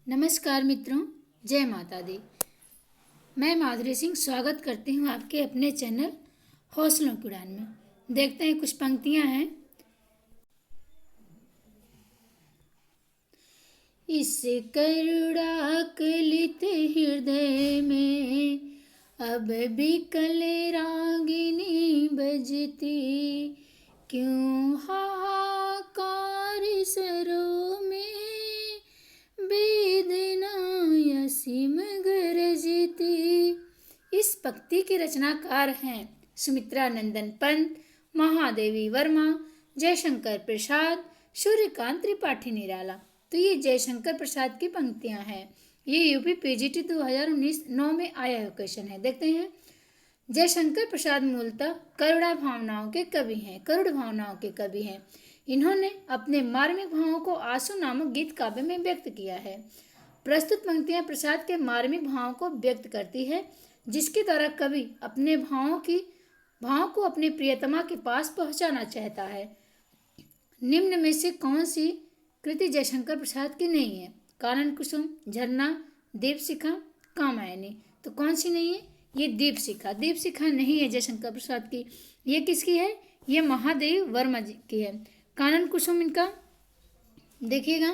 नमस्कार मित्रों, जय माता दी। मैं माधुरी सिंह स्वागत करती हूँ आपके अपने चैनल हौसलों की उड़ान में। देखते हैं कुछ पंक्तियाँ हैं। इस करुणाकलित हृदय में अब भी कल रागिनी बजती, क्यों हाहाकार सरों में वेदना असीम गरजती। इस पंक्ति के रचनाकार हैं सुमित्रा नंदन पंत, महादेवी वर्मा, जयशंकर प्रसाद, सूर्यकांत त्रिपाठी निराला। तो ये जयशंकर प्रसाद की पंक्तियां हैं। ये यूपी पीजीटी 2019 में आया हुआ क्वेश्चन है। देखते हैं। जयशंकर प्रसाद मूलतः करुणा भावनाओं के कवि हैं, करुण भावनाओं के कवि हैं। इन्होंने अपने मार्मिक भावों को आंसू नामक गीत काव्य में व्यक्त किया है। प्रस्तुत पंक्तियां प्रसाद के मार्मिक भावों को व्यक्त करती है, जिसके द्वारा कवि अपने भावों को अपने प्रियतमा के पास पहुंचाना चाहता है। निम्न में से कौन सी कृति जयशंकर प्रसाद की नहीं है? कानन कुसुम, झरना, दीपशिखा, कामायनी। तो कौन सी नहीं है? ये दीपशिखा। दीपशिखा नहीं है जयशंकर प्रसाद की। ये किसकी है? ये महादेव वर्मा जी की है। कानन कुसुम इनका देखिएगा,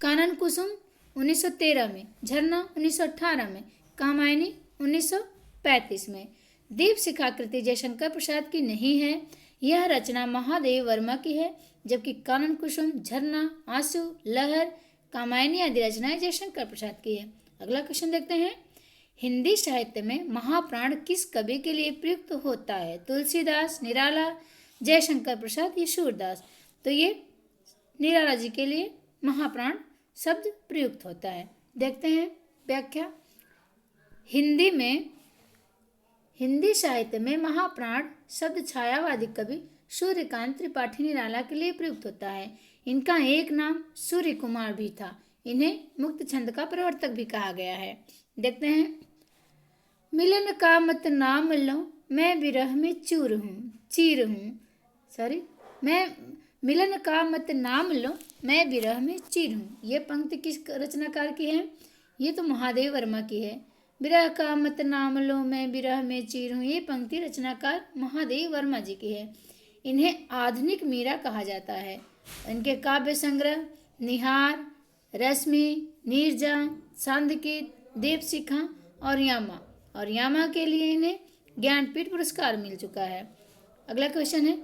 कानन कुसुम 1913 में, झरना 1918 में, कामायनी 1935 में। दीपशिखा कृति जयशंकर प्रसाद की नहीं है। यह रचना महादेव वर्मा की है, जबकि कानन कुसुम, झरना, आंसू, लहर, कामायनी आदि रचनाएं जयशंकर प्रसाद की है। अगला क्वेश्चन देखते हैं। हिंदी साहित्य में महाप्राण किस कवि के लिए प्रयुक्त होता है? तुलसीदास, निराला, जयशंकर प्रसाद या सूरदास। तो ये निराला जी के लिए महाप्राण शब्द प्रयुक्त होता है। देखते हैं व्याख्या। हिंदी साहित्य में महाप्राण शब्द छायावादी कवि सूर्यकांत त्रिपाठी निराला के लिए प्रयुक्त होता है। इनका एक नाम सूर्य कुमार भी था। इन्हें मुक्त छंद का प्रवर्तक भी कहा गया है। देखते हैं। मिलन का मत नाम लो, मैं विरह में चीर हूँ। मैं मिलन का मत नाम लो, मैं विरह में चीर हूँ। ये पंक्ति किस रचनाकार की है? ये तो महादेव वर्मा की है। विरह का मत नाम लो, मैं विरह में चीर हूँ। ये पंक्ति रचनाकार महादेव वर्मा जी की है। इन्हें आधुनिक मीरा कहा जाता है। इनके काव्य संग्रह निहार, रश्मि, नीरजा, सांदकीत, दीपशिखा और यामा के लिए इन्हें ज्ञानपीठ पुरस्कार मिल चुका है। अगला क्वेश्चन है।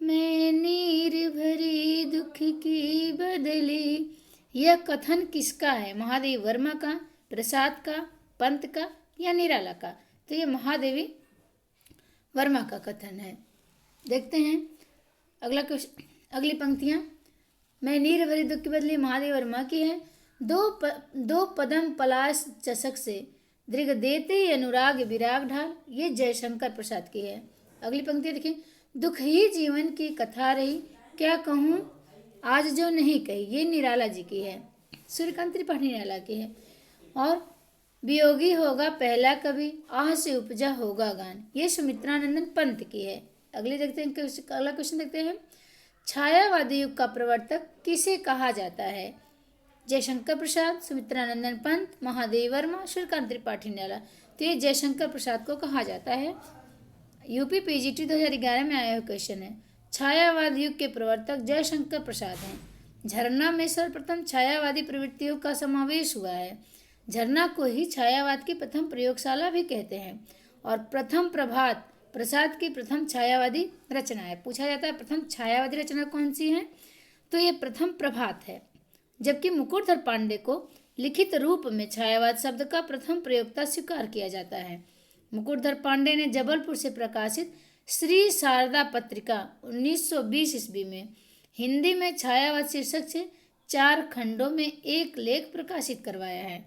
मैं नीर भरी दुख की बदली, यह कथन किसका है? महादेव वर्मा का, प्रसाद का, पंत का या निराला का? तो ये महादेवी वर्मा का कथन है। देखते हैं अगला क्वेश्चन। अगली पंक्तियां। मैं नीर भरी दुख की बदली महादेव वर्मा की है। दो पदम पलाश चषक से दृग देते अनुराग विराग ढाल। ये जयशंकर प्रसाद की है। अगली पंक्ति देखिए। दुख ही जीवन की कथा रही, क्या कहूँ आज जो नहीं कही। ये निराला जी की है। सूर्यकांत त्रिपाठी निराला की है। और वियोगी होगा पहला कवि, आह से उपजा होगा गान। ये सुमित्रानंदन पंत की है। अगले देखते हैं। अगला क्वेश्चन देखते हैं। छायावादी युग का प्रवर्तक किसे कहा जाता है? जयशंकर प्रसाद, सुमित्रानंदन पंत, महादेव वर्मा, सूर्यकांत त्रिपाठी निराला। तो ये जयशंकर प्रसाद को कहा जाता है। यूपी पीजीटी 2011 में आया हुआ क्वेश्चन है। छायावाद युग के प्रवर्तक जयशंकर प्रसाद हैं। झरना में सर्वप्रथम छायावादी प्रवृत्तियों का समावेश हुआ है। झरना को ही छायावाद की प्रथम प्रयोगशाला भी कहते हैं। और प्रथम प्रभात प्रसाद की प्रथम छायावादी रचना है। पूछा जाता है प्रथम छायावादी रचना कौन सी है? तो ये प्रथम प्रभात है। जबकि मुकुटधर पांडे को लिखित रूप में छायावाद शब्द का प्रथम प्रयोक्ता स्वीकार किया जाता है। मुकुटधर पांडे ने जबलपुर से प्रकाशित श्री शारदा पत्रिका 1920 ईस्वी में हिंदी में छायावाद शीर्षक से 4 खंडों में एक लेख प्रकाशित करवाया है।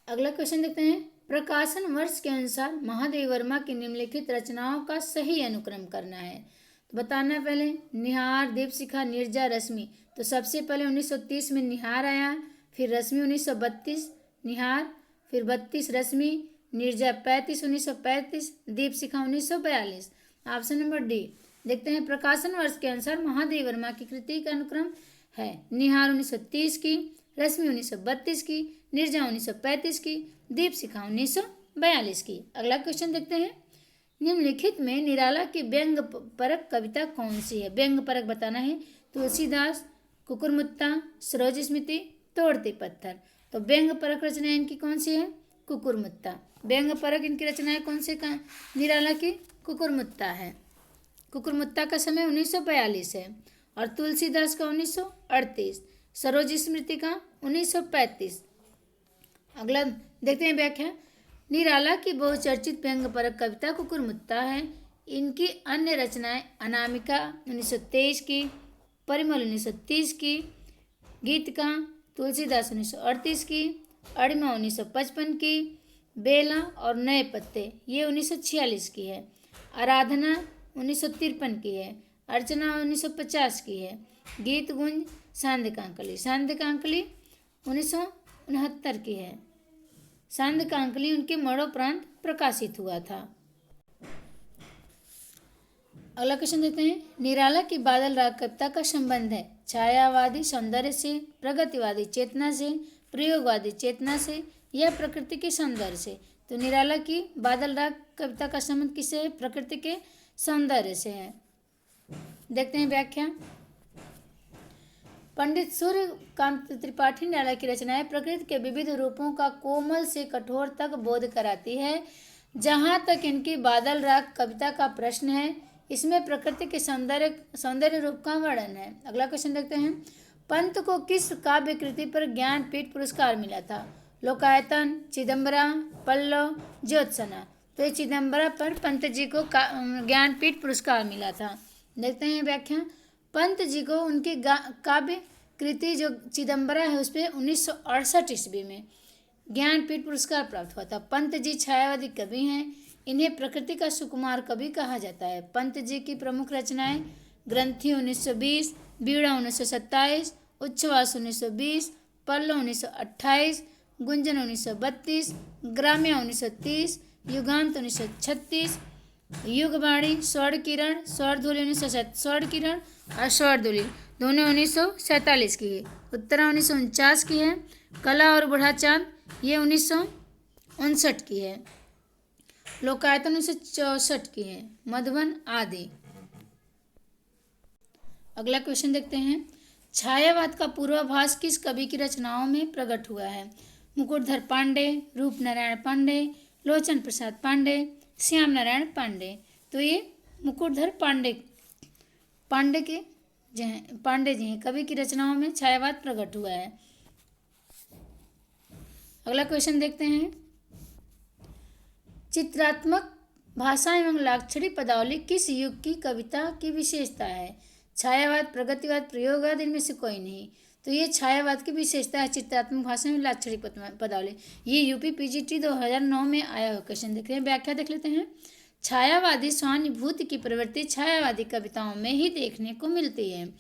अगला क्वेश्चन देखते हैं। प्रकाशन वर्ष के अनुसार महादेव वर्मा की निम्नलिखित रचनाओं का सही अनुक्रम करना है। तो बताना है पहले निहार, दीपशिखा, नीरजा, रश्मि। तो सबसे पहले 1930 में निहार आया, फिर रश्मि 1932, निहार, फिर 32 Rashmi, Neerja 35 1935, Deepshikha 1942। Option number D. देखते हैं। प्रकाशन वर्ष के अनुसार महादेव वर्मा की कृति का अनुक्रम है। निहार 1930 की, रश्मि 1932 की, निर्जा 1935 की, दीपशिखा 1942 की। अगला क्वेश्चन देखते हैं। निम्नलिखित में निराला की व्यंग परक कविता कौन सी है? व्यंग परक बताना है। तुलसीदास, कुकुरमुत्ता, सरोज स्मृति, तोड़ते पत्थर। तो व्यंग परक रचना इनकी कौन सी है? कुकुरमुत्ता। व्यंग परक इनकी रचनाएं कौन से का निराला की? कुकुरमुत्ता है। कुकुरमुत्ता का समय 1942 है और तुलसीदास का 1938, सरोज स्मृति का 1935। अगला देखते हैं व्याख्या। निराला की बहुचर्चित व्यंग परक कविता कुकुरमुत्ता है। इनकी अन्य रचनाएं अनामिका 1923 की, परिमल 1930 की, गीतिका तुलसीदास 1938 की, अड़िमा 1955 की, बेला और नए पत्ते ये 1946 की है। आराधना 1953 की है। अर्चना 1950 की है। गीत गुंज सांध्यकांकली 1969 की है। सांध्यकांकली उनके मरणोपरांत प्रकाशित हुआ था। अगला क्वेश्चन देते हैं। निराला की बादल राग कविता का संबंध है छायावादी सौंदर्य से, प्रगतिवादी चेतना से, प्रयोगवादी चेतना से या प्रकृति के सौंदर्य से। तो निराला की बादल राग कविता का संबंध किससे है? प्रकृति के सौंदर्य से है। देखते हैं व्याख्या। पंडित सूर्यकांत त्रिपाठी निराला की रचनाएं प्रकृति के विविध रूपों का कोमल से कठोर तक बोध कराती है। जहाँ तक इनकी बादल राग कविता का प्रश्न है, इसमें प्रकृति के सौंदर्य रूप का वर्णन है। अगला क्वेश्चन देखते हैं। पंत को किस काव्य कृति पर ज्ञानपीठ पुरस्कार मिला था? लोकायतन, चिदम्बरा, पल्लव, ज्योत्सना। तो ये चिदम्बरा पर पंत जी को ज्ञानपीठ पुरस्कार मिला था। देखते हैं व्याख्या। पंत जी को उनकी काव्य कृति जो चिदम्बरा है उस पर 1968 ईस्वी में ज्ञानपीठ पुरस्कार प्राप्त हुआ था। पंत जी छायावादी कवि हैं। इन्हें प्रकृति का सुकुमार कवि कहा जाता है। पंत जी की प्रमुख रचनाएं ग्रंथि 1920, बीड़ा 1927, उच्छ्वास 1920, पल्लव 1928, गुंजन 1932, ग्राम्य 1930, युगांत 1936, युगवाणी, स्वर्ण किरण, स्वरधुली 1907, स्वर्ण किरण और स्वरधुली दोनों 1947 की है। उत्तरा 1949 की है। कला और बूढ़ा चांद ये 1959 की है। लोकायतन 1964 की है। मधुबन आदि। अगला क्वेश्चन देखते हैं। छायावाद का पूर्वाभास किस कवि की रचनाओं में प्रकट हुआ है? मुकुटधर पांडे, रूपनारायण पांडे, लोचन प्रसाद पांडे, श्याम नारायण पांडे। तो ये मुकुटधर पांडे जी हैं कवि की रचनाओं में छायावाद प्रकट हुआ है। अगला क्वेश्चन देखते हैं। चित्रात्मक भाषा एवं लाक्षणिक पदावली किस युग की कविता की विशेषता है? छायावाद, प्रगतिवाद, प्रयोगवाद, इनमें से कोई नहीं। तो ये छायावाद की विशेषता है चित्रात्मक भाषा एवं लाक्षणिक पदावली। ये यूपी पीजीटी 2009 में आया हुआ क्वेश्चन देख रहे हैं। व्याख्या देख लेते हैं। छायावादी सहानुभूति की प्रवृत्ति छायावादी कविताओं में ही देखने को मिलती है।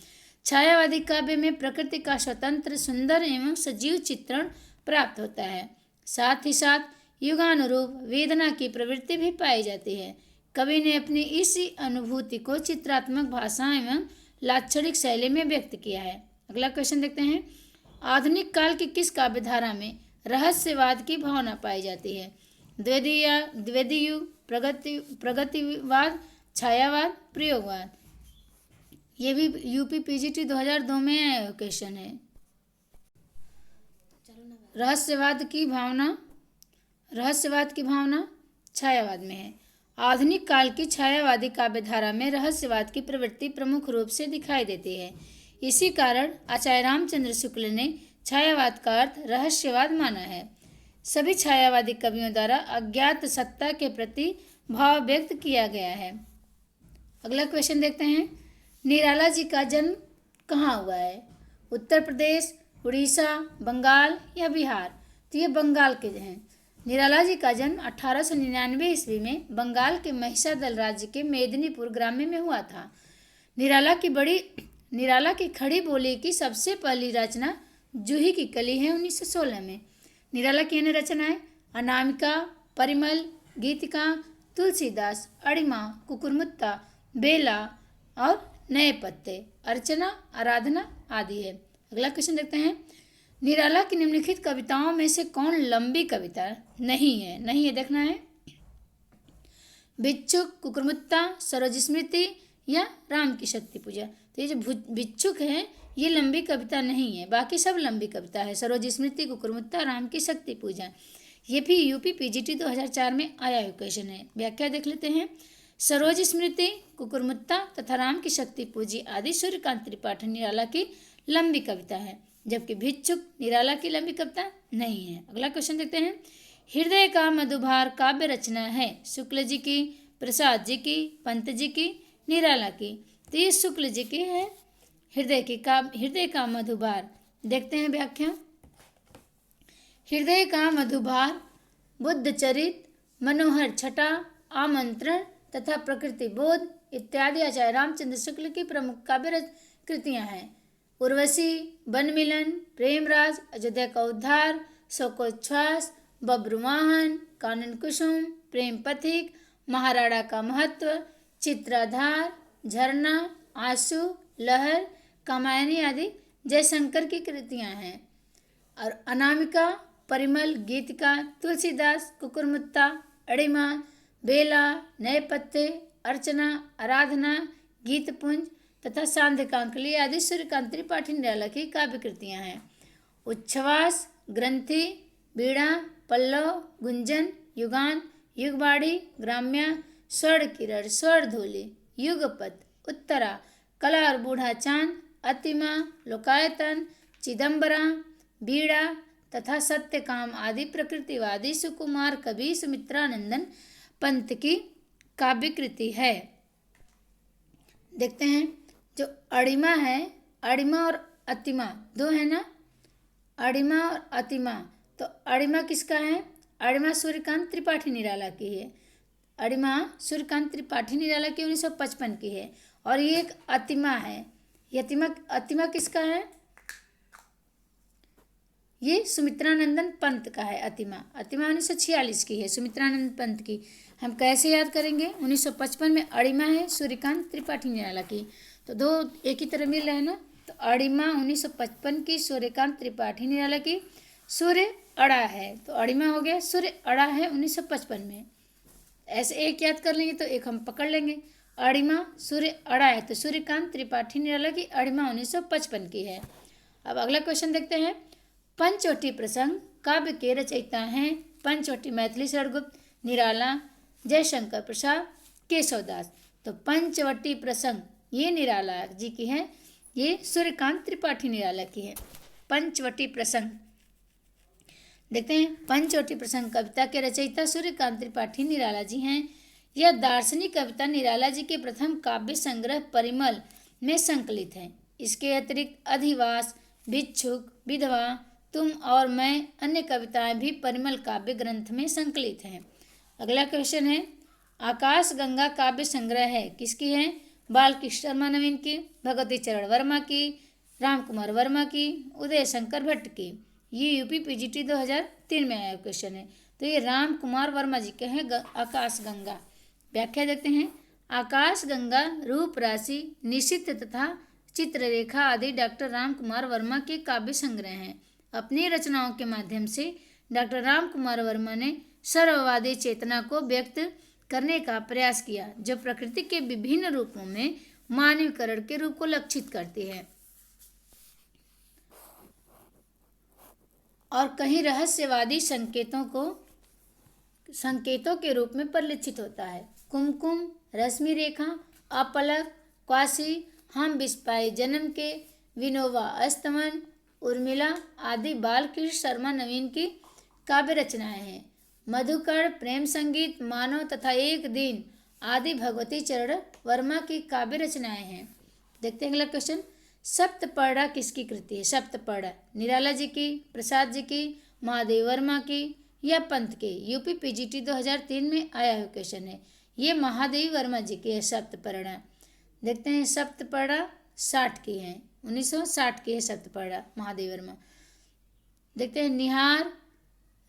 छायावादी काव्य में प्रकृति का स्वतंत्र, सुंदर एवं सजीव चित्रण प्राप्त होता है। साथ ही साथ युगानुरूप वेदना की प्रवृत्ति भी पाई जाती है। कवि ने अपनी इसी अनुभूति को चित्रात्मक भाषा एवं लाक्षणिक शैली में व्यक्त किया है। अगला क्वेश्चन देखते हैं। आधुनिक काल की किस काव्यधारा में रहस्यवाद की भावना पाई जाती है? द्वितीय युग, प्रगतिवाद, छायावाद, प्रयोगवाद। ये भी यूपी पीजीटी 2002 में आया क्वेश्चन है। रहस्यवाद की भावना छायावाद में है। आधुनिक काल की छायावादी काव्यधारा में रहस्यवाद की प्रवृत्ति प्रमुख रूप से दिखाई देती है। इसी कारण आचार्य रामचंद्र शुक्ल ने छायावाद का अर्थ रहस्यवाद माना है। सभी छायावादी कवियों द्वारा अज्ञात सत्ता के प्रति भाव व्यक्त किया गया है। अगला क्वेश्चन देखते हैं। निराला जी का जन्म कहाँ हुआ है? उत्तर प्रदेश, उड़ीसा, बंगाल या बिहार? तो ये बंगाल के हैं। निराला जी का जन्म 1899 ईस्वी में बंगाल के महिषादल राज्य के मेदिनीपुर ग्राम्य में हुआ था। निराला की खड़ी बोली की सबसे पहली रचना जूही की कली है 1916 में। निराला की अन्य रचनाएं अनामिका, परिमल, गीतिका, तुलसीदास, अड़िमा, कुकुरमुत्ता, बेला और नए पत्ते, अर्चना, आराधना आदि है। अगला क्वेश्चन देखते हैं, निराला की निम्नलिखित कविताओं में से कौन लंबी कविता नहीं है देखना है। भिक्षुक, कुकुरमुत्ता, सरोज स्मृति या राम की शक्ति पूजा। तो ये जो भिक्षुक है ये लंबी कविता नहीं है, बाकी सब लंबी कविता है। सरोज स्मृति, कुकुरमुत्ता, राम की शक्ति पूजा, ये भी यूपी पीजीटी 2004 में आया हुआ क्वेश्चन है। व्याख्या देख लेते हैं। सरोज स्मृति, कुकुरमुत्ता तथा राम की शक्ति पूजी आदि सूर्यकांत त्रिपाठी निराला की लंबी कविता है, जबकि भिक्षुक निराला की लंबी कविता नहीं है। अगला क्वेश्चन देखते हैं, हृदय का मधुभार काव्य रचना है शुक्ल जी की, प्रसाद जी की, पंत जी की, निराला की। तो ये शुक्ल जी की है हृदय का मधुभार। देखते हैं व्याख्या। हृदय का मधुभार बुद्ध चरित, मनोहर छटा, आमंत्रण तथा प्रकृति बोध इत्यादि आचार्य रामचंद्र शुक्ल की प्रमुख काव्य कृतियाँ हैं। उर्वशी, वन मिलन, प्रेमराज, अयोध्या का उद्धार, शोकोच्छ्वास, बब्रुवाहन, कानन कुसुम, प्रेम पथिक, महाराणा का महत्व, चित्राधार, झरना, आंसू, लहर, कामायनी आदि जयशंकर की कृतियाँ हैं। और अनामिका, परिमल, गीतिका, तुलसीदास, कुकुरमुत्ता, अड़िमा, बेला, नए पत्ते, अर्चना, आराधना, गीतपुंज तथा सांध्यकांकली आदि सूर्यकांत त्रिपाठी निराला की काव्य कृतियाँ हैं। उच्छ्वास, ग्रंथि, बीड़ा, पल्लव, गुंजन, युगान, युगबाड़ी, ग्राम्या, स्वर्ण किरण, स्वर्ण धूलि, युगपत, उत्तरा, कला और बूढ़ा चांद, अतिमा, लोकायतन, चिदम्बरा, बीड़ा तथा सत्यकाम आदि प्रकृतिवादी सुकुमार कवि सुमित्रानंदन पंत की काव्य कृति है। देखते हैं जो अड़िमा है, अड़िमा और अतिमा दो है ना, अड़िमा और अतिमा। तो अड़िमा किसका है? अड़िमा सूर्यकांत त्रिपाठी निराला की है। अड़िमा सूर्यकांत त्रिपाठी निराला की 1955 की है। और ये एक अतिमा है। ये अतिमा किसका है? ये सुमित्रानंदन पंत का है। अतिमा 1946 की है, सुमित्रानंद पंत की। हम कैसे याद करेंगे? 1955 में अड़िमा है सूर्यकांत त्रिपाठी निराला की, तो दो एक ही तरह मिल रहे हैं ना। तो अड़िमा 1955 की सूर्यकांत त्रिपाठी निराला की। सूर्य अड़ा है तो अड़िमा हो गया, सूर्य अड़ा है 1955 में। ऐसे एक याद कर लेंगे तो एक हम पकड़ लेंगे। अड़िमा सूर्य अड़ा है तो सूर्यकांत त्रिपाठी निराला की अड़िमा 1955 की है। अब अगला क्वेश्चन देखते हैं। पंचवटी प्रसंग काव्य के रचयिता हैं पंचवटी मैथिली शरणगुप्त, निराला, जयशंकर प्रसाद, केशवदास। तो पंचवटी प्रसंग ये निराला जी की है, ये सूर्यकांत त्रिपाठी निराला की है। पंचवटी प्रसंग देखते हैं। पंचवटी प्रसंग कविता के रचयिता सूर्यकांत त्रिपाठी निराला जी हैं। यह दार्शनिक कविता निराला जी के प्रथम काव्य संग्रह परिमल में संकलित है। इसके अतिरिक्त अधिवास, भिक्षुक, विधवा, तुम और मैं अन्य कविताएं भी परिमल काव्य ग्रंथ में संकलित हैं। अगला क्वेश्चन है। आकाश गंगा काव्य संग्रह है किसकी है? बालकृष्ण शर्मा नवीन की, भगवती चरण वर्मा की, राम कुमार वर्मा की, उदय शंकर भट्ट की। ये यूपी पीजीटी 2003 में आया क्वेश्चन है। तो ये राम कुमार वर्मा जी के हैं आकाश गंगा। व्याख्या देखते हैं। आकाश गंगा रूप राशि, निशित तथा चित्ररेखा आदि डॉक्टर राम कुमार वर्मा के काव्य संग्रह हैं। अपनी रचनाओं के माध्यम से डॉक्टर राम कुमार वर्मा ने सर्ववादी चेतना को व्यक्त करने का प्रयास किया, जो प्रकृति के विभिन्न रूपों में मानवीकरण के रूप को लक्षित करती है और कहीं रहस्यवादी संकेतों के रूप में परिलक्षित होता है। कुमकुम, रश्मि रेखा, अपलक, क्वासी, हम बिस्पाई जन्म के, विनोबा अस्तमन, उर्मिला आदि बालकृष्ण शर्मा नवीन की काव्य रचनाएं हैं। मधुकर, प्रेम संगीत, मानव तथा एक दिन आदि भगवती चरण वर्मा की काव्य रचनाएं हैं। देखते हैं अगला क्वेश्चन। सप्तपर्णा किसकी कृति है? सप्तपर्णा निराला जी की, प्रसाद जी की, महादेव वर्मा की या पंत के? यूपी पीजीटी 2003 में आया हुआ क्वेश्चन है। ये महादेव वर्मा जी की है सप्तपर्णा। देखते हैं सप्तपर्णा 60 की है, 1960 की है सप्तपर्णा महादेव वर्मा। देखते हैं निहार,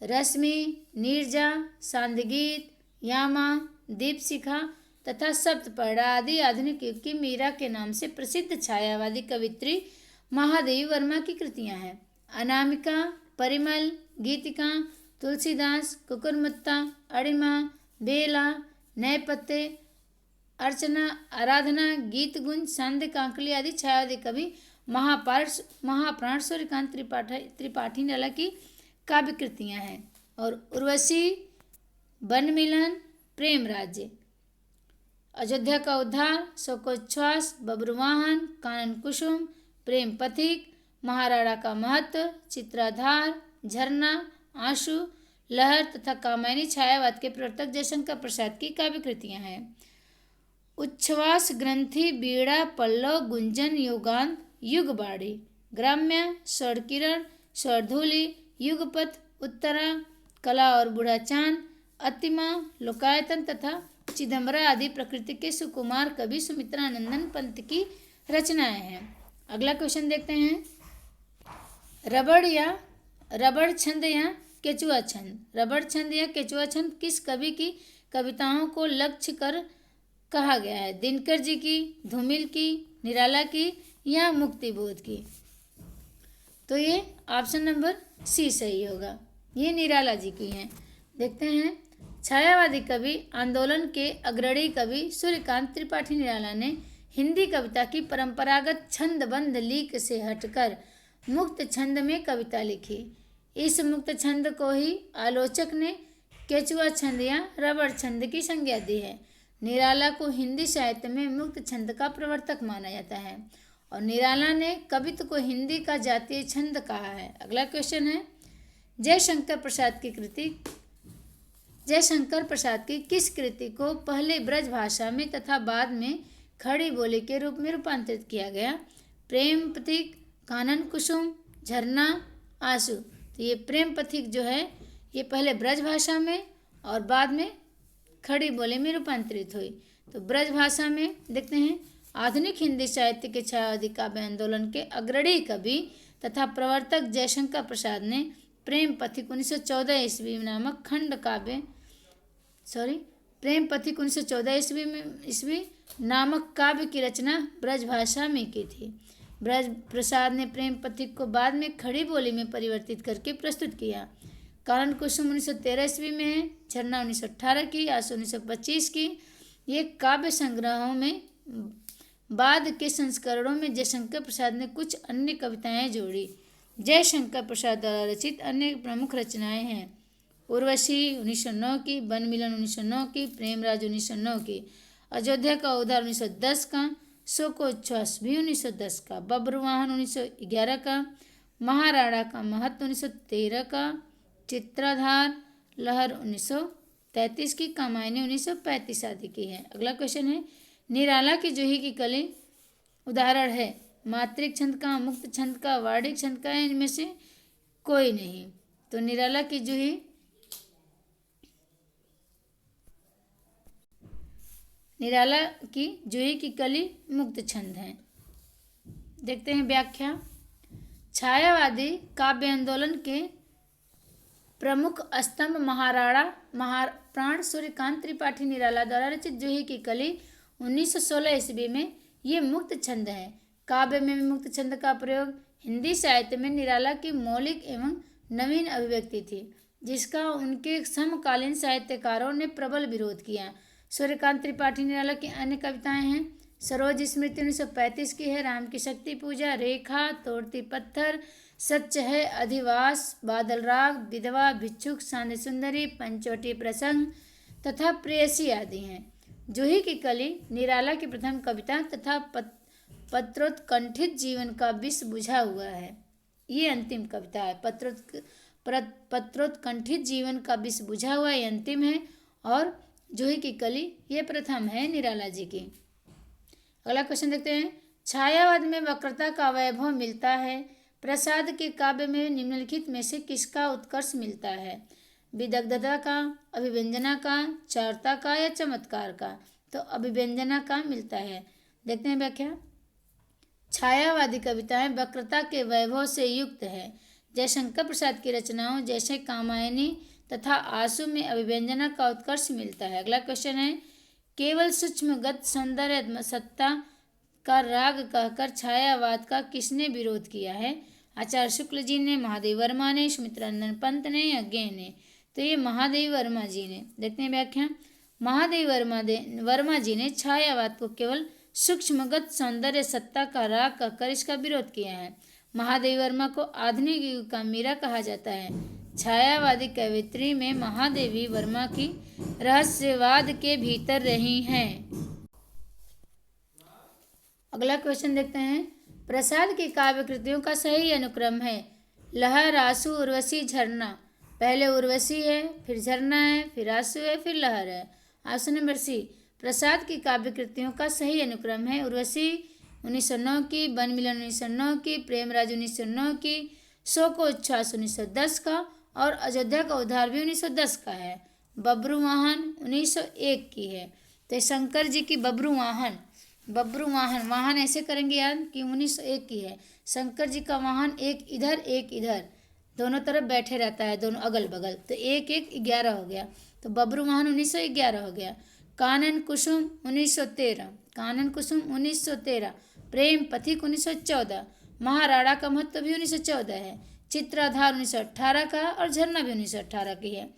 रश्मि, नीरजा, सांध्यगीत, यामा, दीपशिखा तथा सप्तपर्णा आदि आधुनिक युग की मीरा के नाम से प्रसिद्ध छायावादी कवित्री महादेवी वर्मा की कृतियां हैं। अनामिका, परिमल, गीतिका, तुलसीदास, कुकुरमुत्ता, अणिमा, बेला, नए पत्ते, अर्चना, आराधना, गीत गुंज, सांध्य कांकली आदि छायावादी कवि महाप्राण सूर्यकांत त्रिपाठी निराला की काव्य कृतियां हैं। और उर्वशी, वन मिलन, प्रेम राज्य, अयोध्या का उद्धार, शोकोच्छ्वास, बब्रुवाहन, कानन कुसुम, प्रेम पथिक, महाराणा का महत्व, चित्राधार, झरना, आंसू, लहर तथा कामायनी छायावाद के प्रवर्तक जयशंकर प्रसाद की काव्य कृतियां हैं। उच्छ्वास ग्रंथि, बीड़ा, पल्लव, गुंजन, योगांत, युगबाड़ी, ग्राम्य, स्वरकिरण, स्वरधूलि, युगपथ, उत्तरा, कला और बूढ़ा चांद, अतिमा, लोकायतन तथा चिदम्बरा आदि प्रकृति के सुकुमार कवि सुमित्रानंदन पंत की रचनाएं हैं। अगला क्वेश्चन देखते हैं। रबड़ छंद या केचुआ छंद। रबड़ छंद या केचुआ छंद किस कवि की कविताओं को लक्ष्य कर कहा गया है? दिनकर जी की, धूमिल की, निराला की या मुक्तिबोध की? तो ये ऑप्शन नंबर सी सही होगा, ये निराला जी की हैं। देखते हैं। छायावादी कवि आंदोलन के अग्रणी कवि सूर्यकांत त्रिपाठी निराला ने हिंदी कविता की परंपरागत छंदबद्ध लीक से हटकर मुक्त छंद में कविता लिखी। इस मुक्त छंद को ही आलोचक ने केचुआ छंद या रबड़ छंद की संज्ञा दी है। निराला को हिंदी साहित्य में मुक्त छंद का प्रवर्तक माना जाता है और निराला ने कवित्व को हिंदी का जातीय छंद कहा है। अगला क्वेश्चन है। जयशंकर प्रसाद की किस कृति को पहले ब्रज भाषा में तथा बाद में खड़ी बोली के रूप में रूपांतरित किया गया? प्रेम पथिक, कानन कुसुम, झरना, आंसू। तो ये प्रेम पथिक जो है ये पहले ब्रज भाषा में और बाद में खड़ी बोली में रूपांतरित हुई। तो ब्रज भाषा में देखते हैं। आधुनिक हिंदी साहित्य के छायावादी काव्य आंदोलन के अग्रणी कवि तथा प्रवर्तक जयशंकर प्रसाद ने प्रेम पथिक 1914 ईस्वी नामक खंड काव्य प्रेम पथिक 1914 ईस्वी नामक काव्य की रचना ब्रज भाषा में की थी। ब्रज प्रसाद ने प्रेम पथिक को बाद में खड़ी बोली में परिवर्तित करके प्रस्तुत किया। कानन कुसुम 1913 ईस्वी में है, झरना 1918 की, आंसू 1925 की। ये काव्य संग्रहों में बाद के संस्करणों में जयशंकर प्रसाद ने कुछ अन्य कविताएं जोड़ी। जयशंकर प्रसाद द्वारा रचित अन्य प्रमुख रचनाएं हैं। उर्वशी 1909 की, वन मिलन 1909 की, प्रेमराज 1909 की, अयोध्या का उद्धार 1910 का, शोकोच्छ्वास भी 1910 का, बब्रुवाहन 1911 का, महाराणा का महत्व 1913 का, चित्राधार लहर 1933 की, कामायनी 1935 आदि की है। अगला क्वेश्चन है। निराला की जूही की कली उदाहरण है मात्रिक छंद का, मुक्त छंद का, वार्णिक छंद का, इनमें से कोई नहीं। तो निराला की जूही की कली मुक्त छंद है। देखते हैं व्याख्या। छायावादी काव्य आंदोलन के प्रमुख स्तंभ महाप्राण सूर्यकांत त्रिपाठी निराला द्वारा रचित जूही की कली 1916 ईस्वी में ये मुक्त छंद है। काव्य में मुक्त छंद का प्रयोग हिंदी साहित्य में निराला की मौलिक एवं नवीन अभिव्यक्ति थी, जिसका उनके समकालीन साहित्यकारों ने प्रबल विरोध किया। सूर्यकांत त्रिपाठी निराला की अन्य कविताएं हैं। सरोज स्मृति 1935 की है, राम की शक्ति पूजा, रेखा, तोड़ती पत्थर, सच है, अधिवास, बादल राग, विधवा, भिक्षुक, सांध्य सुंदरी, पंचवटी प्रसंग तथा प्रेयसी आदि हैं। जूही की कली निराला की प्रथम कविता तथा पत्रोत्कंठित जीवन का विष बुझा हुआ है। ये अंतिम कविता है। पत्रोत्कंठित जीवन का विष बुझा हुआ ये अंतिम है और जूही की कली ये प्रथम है निराला जी की। अगला क्वेश्चन देखते हैं। छायावाद में वक्रता का वैभव मिलता है। प्रसाद के काव्य में निम्नलिखित में से किसका उत्कर्ष मिलता है? विदग्धता का, अभिव्यंजना का, चारुता का या चमत्कार का? तो अभिव्यंजना का मिलता है। देखते हैं व्याख्या। छायावादी कविताएं वक्रता के वैभव से युक्त है। जयशंकर प्रसाद की रचनाओं जैसे कामायनी तथा आंसू में अभिव्यंजना का उत्कर्ष मिलता है। अगला क्वेश्चन है। केवल सूक्ष्मगत सौंदर्य सत्ता का राग कहकर छायावाद का किसने विरोध किया है? आचार्य शुक्ल जी ने, महादेव वर्मा ने, सुमित्रानंद पंत ने या गे ने? तो ये महादेव वर्मा जी ने। देखते हैं व्याख्या। महादेव वर्मा जी ने छायावाद को केवल सूक्ष्मगत सौंदर्य सत्ता का राग कहकर इसका विरोध किया है। महादेव वर्मा को आधुनिक युग का मीरा कहा जाता है। छायावादी कवियत्री में महादेवी वर्मा की रहस्यवाद के भीतर रही हैं। अगला क्वेश्चन देखते हैं। प्रसाद की काव्य कृतियों का सही अनुक्रम है। लहर, आंसू, उर्वशी, झरना। पहले उर्वशी है, फिर झरना है, फिर आंसू है, फिर लहर है। Option number C. प्रसाद की काव्य कृतियों का सही अनुक्रम है। उर्वशी 1909 की, वन मिलन 1909 की, प्रेमराज 1909 की, सो को उच्छ्वास 1910 का और अयोध्या का उद्धार भी 1910 का है। बब्रुवाहन 1901 की है। तो शंकर जी की बब्रुवाहन, वाहन ऐसे करेंगे याद कि 1901 की है। शंकर जी का वाहन एक इधर दोनों तरफ बैठे रहता है, दोनों अगल बगल, तो 11 हो गया। तो बब्रुवाहन 1911 हो गया। कानन कुसुम 1913, प्रेम पथिक 1914, महाराणा का महत्व भी 1914 है, चित्राधार 1918 का और झरना भी 1918 की है।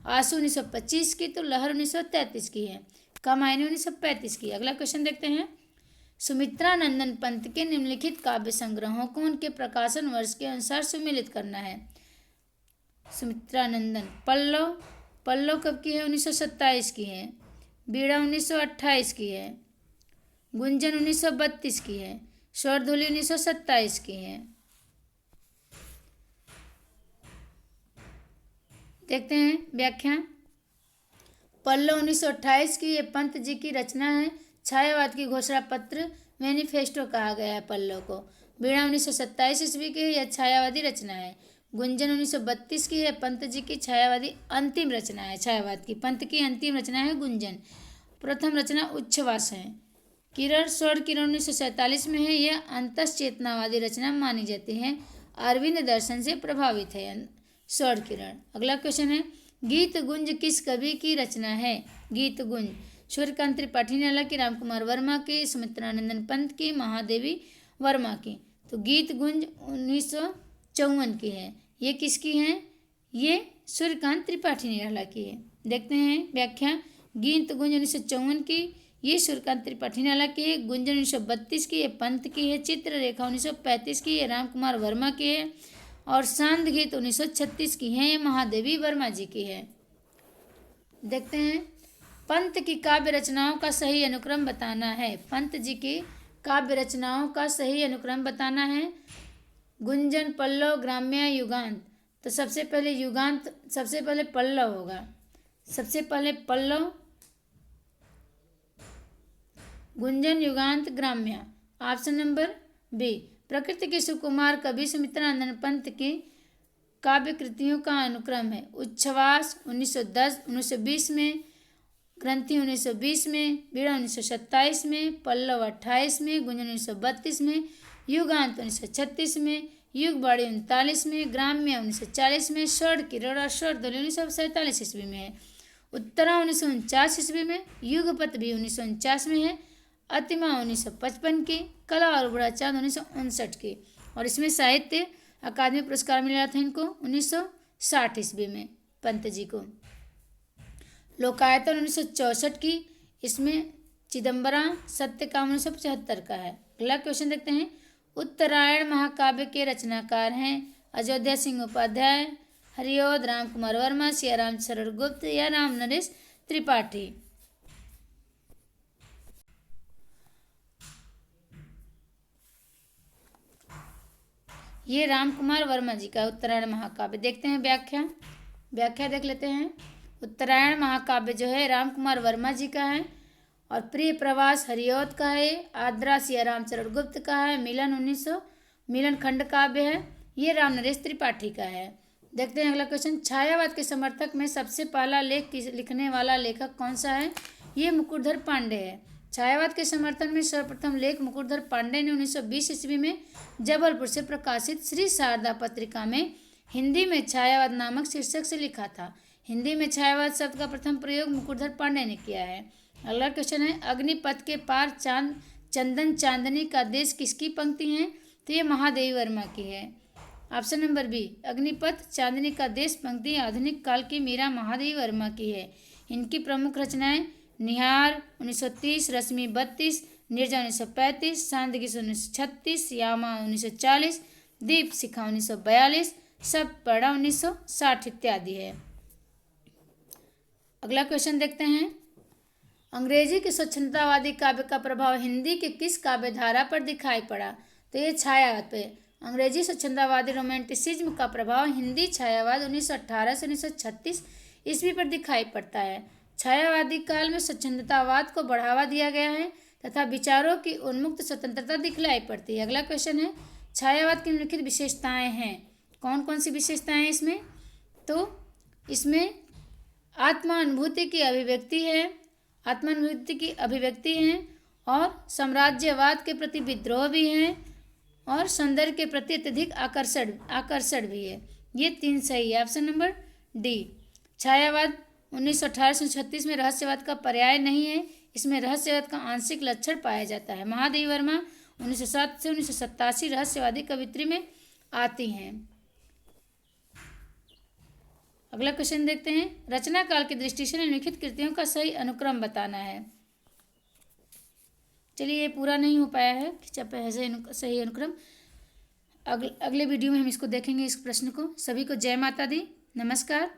आंसू 1925 की, तो लहर 1933 की है। कमायनी 1935 की। अगला क्वेश्चन देखते हैं। सुमित्रानंदन पंत के निम्नलिखित काव्य संग्रहों को उनके प्रकाशन वर्ष के अनुसार सुमेलित करना है। सुमित्रानंदन पल्लव कब की है? 1927 की है। बीड़ा 1928 की है। गुंजन 1932 की है। स्वरधुली 1927 की है। देखते हैं व्याख्या। पल्लव 1928 की, ये पंत जी की रचना है। छायावाद की घोषणा पत्र, मैनिफेस्टो कहा गया है पल्लव को। बीड़ा 1927 ईस्वी की है, यह छायावादी रचना है। गुंजन 1932 की है, पंत जी की छायावादी अंतिम रचना है। छायावाद की पंत की अंतिम रचना है गुंजन। प्रथम रचना उच्छ्वास है। किरण, स्वर्ण किरण 1947 में है, यह अंतश्चेतनावादी रचना मानी जाती है। अरविंद दर्शन से प्रभावित है स्वर्ण किरण। अगला क्वेश्चन है। गीत गुंज किस कवि की रचना है? गीत गुंज सूर्यकांत त्रिपाठी निराला की, रामकुमार वर्मा की, सुमित्रानंदन पंत की, महादेवी वर्मा की। तो गीत गुंज 1954 की है। ये किसकी है? ये सूर्यकांत त्रिपाठी निराला की है। देखते हैं व्याख्या। गीत गुंज 1954 की, ये सूर्यकांत त्रिपाठी निराला की है। गुंजन 1932 की, ये पंत की है। चित्ररेखा 1935 की, ये रामकुमार वर्मा की है। और सांद गीत 1936 की है, ये महादेवी वर्मा जी की है। देखते हैं। पंत की काव्य रचनाओं का सही अनुक्रम बताना है। पंत जी की काव्य रचनाओं का सही अनुक्रम बताना है। गुंजन, पल्लव, ग्राम्य, युगांत। तो सबसे पहले पल्लव होगा। सबसे पहले Pallav, Gunjan, Yugant, Gramya. Option number B. प्रकृति के सुकुमार कवि सुमित्रानंदन पंत की काव्य कृतियों का अनुक्रम है। उच्छ्वास 1920 में, ग्रंथि 1920 में, बीड़ा 1927 में, पल्लव 28 में, गुंजन 1932 में, युगांत 1936 में, युगबाड़ी 39 में, ग्राम्य 1940 में, स्वर्ण किरण और स्वरधुली 1947 ईस्वी में है। उत्तरा 1949 ईस्वी में, युगपत भी 1949 में है। अतिमा 1955 की, कला और बुढ़ा चांद 1959 की। और इसमें साहित्य अकादमी पुरस्कार मिला था इनको 1960 ईस्वी में पंत जी को। लोकायतन 1964 की, इसमें चिदम्बरा सत्यकाम 1975 का है। अगला क्वेश्चन देखते हैं। उत्तरायण महाकाव्य के रचनाकार हैं अयोध्या सिंह उपाध्याय, हरिओद, रामकुमार वर्मा, सियाराम शरण गुप्त या राम नरेश त्रिपाठी। ये रामकुमार वर्मा जी का उत्तरायण महाकाव्य। देखते हैं व्याख्या देख लेते हैं। उत्तरायण महाकाव्य जो है रामकुमार वर्मा जी का है और प्रिय प्रवास हरिओद का है। आद्रा सियाराम शरण गुप्त का है। मिलन खंड काव्य है, ये राम नरेश त्रिपाठी का है। देखते हैं अगला क्वेश्चन। छायावाद के समर्थक में सबसे पहला लेख लिखने वाला लेखक कौन सा है? ये मुकुटधर पांडे है। छायावाद के समर्थन में सर्वप्रथम लेख मुकुटधर पांडे ने 1920 ईस्वी में जबलपुर से प्रकाशित श्री शारदा पत्रिका में हिंदी में छायावाद नामक शीर्षक से लिखा था। हिंदी में छायावाद शब्द का प्रथम प्रयोग मुकुटधर पांडे ने किया है। अगला क्वेश्चन है। अग्निपथ के पार चंदन चांदनी का देश किसकी पंक्ति है? तो ये महादेवी वर्मा की है। ऑप्शन नंबर बी, अग्निपथ चांदनी का देश पंक्ति आधुनिक काल की मीरा महादेवी वर्मा की है। इनकी प्रमुख रचनाएं निहार 1930, रश्मि 32, नीरजा 1935, शांतगिस 1936, यामा 1940, दीप शिखा 1942, सब पढ़ा 1960 इत्यादि है। अगला क्वेश्चन देखते हैं। अंग्रेजी के स्वच्छंदतावादी काव्य का प्रभाव हिंदी के किस काव्य धारा पर दिखाई पड़ा? तो ये छायावाद पे। अंग्रेजी स्वच्छंदतावादी रोमांटिसिज्म का प्रभाव हिंदी छायावाद 1918 से 1936 ईस्वी पर दिखाई पड़ता है। छायावादी काल में स्वच्छंदतावाद को बढ़ावा दिया गया है तथा विचारों की उन्मुक्त स्वतंत्रता दिखलाई पड़ती है। अगला क्वेश्चन है, छायावाद की निम्नलिखित विशेषताएं हैं। कौन कौन सी विशेषताएं हैं इसमें? तो इसमें आत्मानुभूति की अभिव्यक्ति है, आत्मानुभूति की अभिव्यक्ति है और साम्राज्यवाद के प्रति विद्रोह भी है और सौंदर्य के प्रति अत्यधिक आकर्षण भी है। ये 3 सही है। Option number D. छायावाद 1918 से 1936 में रहस्यवाद का पर्याय नहीं है, इसमें रहस्यवाद का आंशिक लक्षण पाया जाता है। महादेवी वर्मा 1907 से 1987 रहस्यवादी कवित्री में आती हैं। अगला क्वेश्चन देखते हैं। रचना काल की दृष्टि से निम्नलिखित कृतियों का सही अनुक्रम बताना है। चलिए, ये पूरा नहीं हो पाया है सही अनुक्रम। अगले वीडियो में हम इसको देखेंगे, इस प्रश्न को। सभी को जय माता दी, नमस्कार।